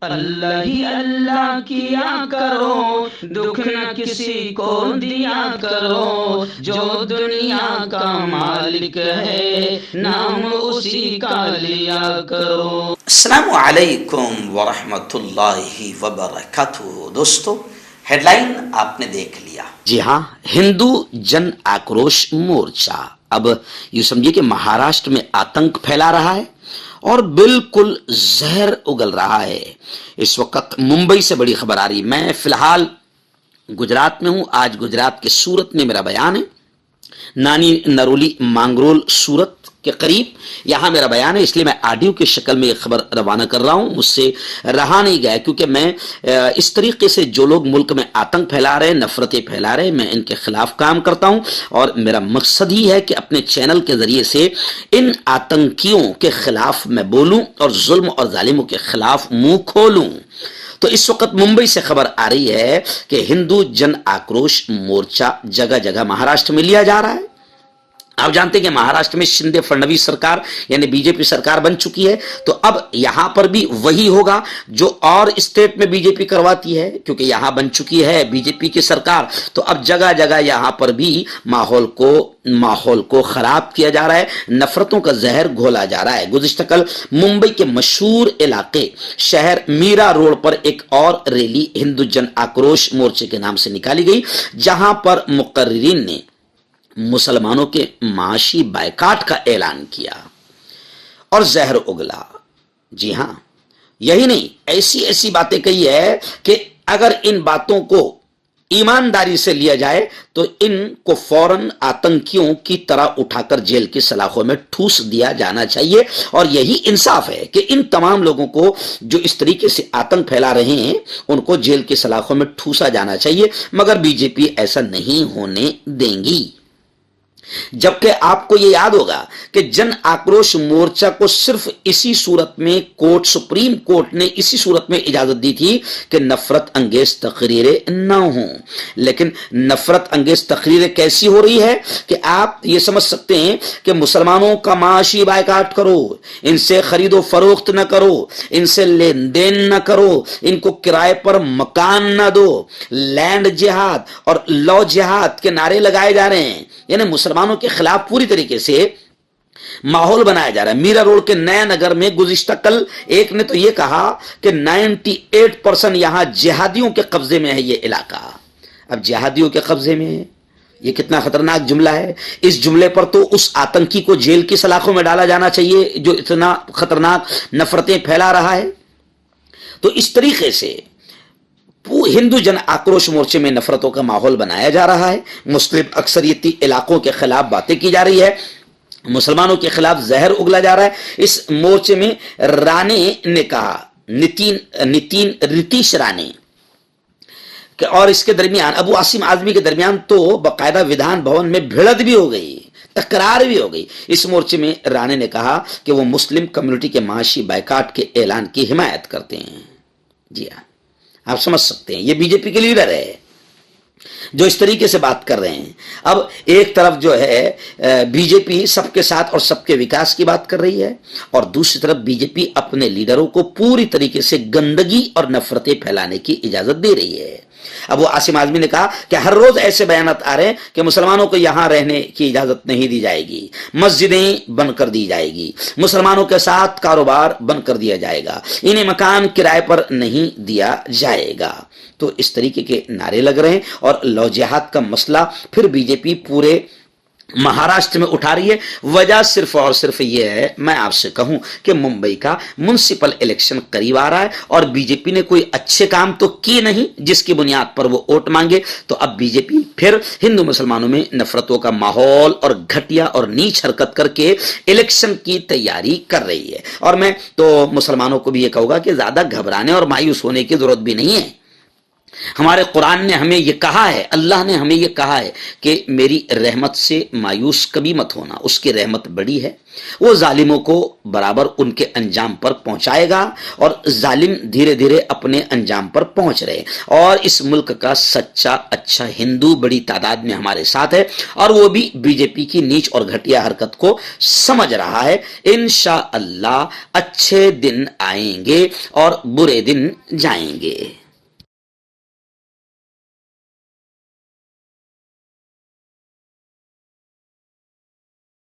اللہ ہی اللہ کیا کرو، دکھ نہ کسی کو دیا کرو، جو دنیا کا مالک ہے نام اسی کا لیا کرو۔ السلام علیکم ورحمۃ اللہ وبرکاتہ۔ دوستو، ہیڈ لائن آپ نے دیکھ لیا۔ جی ہاں، ہندو جن آکروش مورچہ اب یوں سمجھیے کہ مہاراشٹر میں آتنک پھیلا رہا ہے اور بالکل زہر اگل رہا ہے۔ اس وقت ممبئی سے بڑی خبر آ رہی، میں فی الحال گجرات میں ہوں۔ آج گجرات کے سورت میں میرا بیان ہے، نانی نرولی مانگرول سورت کے قریب یہاں میرا بیان ہے، اس لیے میں آڈیو کی شکل میں یہ خبر روانہ کر رہا ہوں۔ مجھ سے رہا نہیں گیا کیونکہ میں اس طریقے سے جو لوگ ملک میں آتنک پھیلا رہے ہیں، نفرتیں پھیلا رہے ہیں، میں ان کے خلاف کام کرتا ہوں اور میرا مقصد ہی ہے کہ اپنے چینل کے ذریعے سے ان آتنکیوں کے خلاف میں بولوں اور ظلم اور ظالموں کے خلاف منہ کھولوں۔ تو اس وقت ممبئی سے خبر آ رہی ہے کہ ہندو جن آکروش مورچہ جگہ جگہ مہاراشٹر میں لیا جا رہا ہے۔ آپ جانتے ہیں کہ مہاراشٹر میں شندے فرنویس سرکار یعنی بی جے پی سرکار بن چکی ہے، تو اب یہاں پر بھی وہی ہوگا جو اور اسٹیٹ میں بی جے پی کرواتی ہے، کیونکہ یہاں بن چکی ہے بی جے پی کی سرکار، تو اب جگہ جگہ یہاں پر بھی ماحول کو خراب کیا جا رہا ہے، نفرتوں کا زہر گھولا جا رہا ہے۔ گزشتہ کل ممبئی کے مشہور علاقے شہر میرا روڈ پر ایک اور ریلی ہندو جن آکروش مورچے کے نام سے نکالی گئی، جہاں پر مقررین نے مسلمانوں کے معاشی بائیکاٹ کا اعلان کیا اور زہر اگلا۔ جی ہاں، یہی نہیں، ایسی باتیں کہی ہے کہ اگر ان باتوں کو ایمانداری سے لیا جائے تو ان کو فوراً آتنکیوں کی طرح اٹھا کر جیل کی سلاخوں میں ٹھوس دیا جانا چاہیے، اور یہی انصاف ہے کہ ان تمام لوگوں کو جو اس طریقے سے آتنک پھیلا رہے ہیں ان کو جیل کی سلاخوں میں ٹھوسا جانا چاہیے، مگر بی جے پی ایسا نہیں ہونے دیں گی۔ جبکہ آپ کو یہ یاد ہوگا کہ جن آکروش مورچہ کو صرف اسی صورت میں سپریم کورٹ نے اسی صورت میں اجازت دی تھی کہ نفرت انگیز تقریریں نہ ہوں، لیکن نفرت انگیز تقریریں کیسی ہو رہی ہے کہ آپ یہ سمجھ سکتے ہیں کہ مسلمانوں کا معاشی بائیکاٹ کرو، ان سے خرید و فروخت نہ کرو، ان سے لین دین نہ کرو، ان کو کرائے پر مکان نہ دو، لینڈ جہاد اور لو جہاد کے نعرے لگائے جا رہے ہیں، یعنی مسلمانوں کے خلاف پوری طریقے سے ماحول بنایا جا رہا ہے۔ میرا روڈ کے نیا نگر میں گزشتہ کل ایک نے تو یہ کہا کہ 98% یہاں جہادیوں کے قبضے میں ہے یہ علاقہ۔ اب جہادیوں کے قبضے میں ہے، یہ کتنا خطرناک جملہ ہے۔ اس جملے پر تو اس آتنکی کو جیل کی سلاخوں میں ڈالا جانا چاہیے جو اتنا خطرناک نفرتیں پھیلا رہا ہے۔ تو اس طریقے سے ہندو جن آکروش مورچے میں نفرتوں کا ماحول بنایا جا رہا ہے، مسلم اکثریتی علاقوں کے خلاف باتیں کی جا رہی ہے، مسلمانوں کے خلاف زہر اگلا جا رہا ہے۔ اس مورچے میں رانے نے کہا، رتیش رانے اور اس کے درمیان ابو عاصم آزمی کے درمیان تو باقاعدہ ودھان بھون میں بھیڑت بھی ہو گئی، تکرار بھی ہو گئی۔ اس مورچے میں رانے نے کہا کہ وہ مسلم کمیونٹی کے معاشی بائیکاٹ کے اعلان کی حمایت کرتے ہیں۔ جی ہاں، آپ سمجھ سکتے ہیں، یہ بی جے پی کے لیڈر ہے جو اس طریقے سے بات کر رہے ہیں۔ اب ایک طرف جو ہے بی جے پی سب کے ساتھ اور سب کے وکاس کی بات کر رہی ہے، اور دوسری طرف بی جے پی اپنے لیڈروں کو پوری طریقے سے گندگی اور نفرتیں پھیلانے کی اجازت دے رہی ہے۔ ابو عاصم آزمی نے کہا کہ ہر روز ایسے بیانات آ رہے ہیں کہ مسلمانوں کو یہاں رہنے کی اجازت نہیں دی جائے گی، مسجدیں بند کر دی جائے گی، مسلمانوں کے ساتھ کاروبار بند کر دیا جائے گا، انہیں مکان کرائے پر نہیں دیا جائے گا۔ تو اس طریقے کے نعرے لگ رہے ہیں، اور لو جہاد کا مسئلہ پھر بی جے پی پورے مہاراشٹر میں اٹھا رہی ہے۔ وجہ صرف اور صرف یہ ہے، میں آپ سے کہوں کہ ممبئی کا میونسپل الیکشن قریب آ رہا ہے اور بی جے پی نے کوئی اچھے کام تو کی نہیں جس کی بنیاد پر وہ ووٹ مانگے، تو اب بی جے پی پھر ہندو مسلمانوں میں نفرتوں کا ماحول اور گھٹیا اور نیچ حرکت کر کے الیکشن کی تیاری کر رہی ہے۔ اور میں تو مسلمانوں کو بھی یہ کہوں گا کہ زیادہ گھبرانے اور مایوس ہونے کی ضرورت بھی نہیں ہے۔ ہمارے قرآن نے ہمیں یہ کہا ہے، اللہ نے ہمیں یہ کہا ہے کہ میری رحمت سے مایوس کبھی مت ہونا، اس کی رحمت بڑی ہے، وہ ظالموں کو برابر ان کے انجام پر پہنچائے گا، اور ظالم دھیرے دھیرے اپنے انجام پر پہنچ رہے، اور اس ملک کا سچا اچھا ہندو بڑی تعداد میں ہمارے ساتھ ہے، اور وہ بھی بی جے پی کی نیچ اور گھٹیا حرکت کو سمجھ رہا ہے۔ انشاءاللہ اچھے دن آئیں گے اور برے دن جائیں گے۔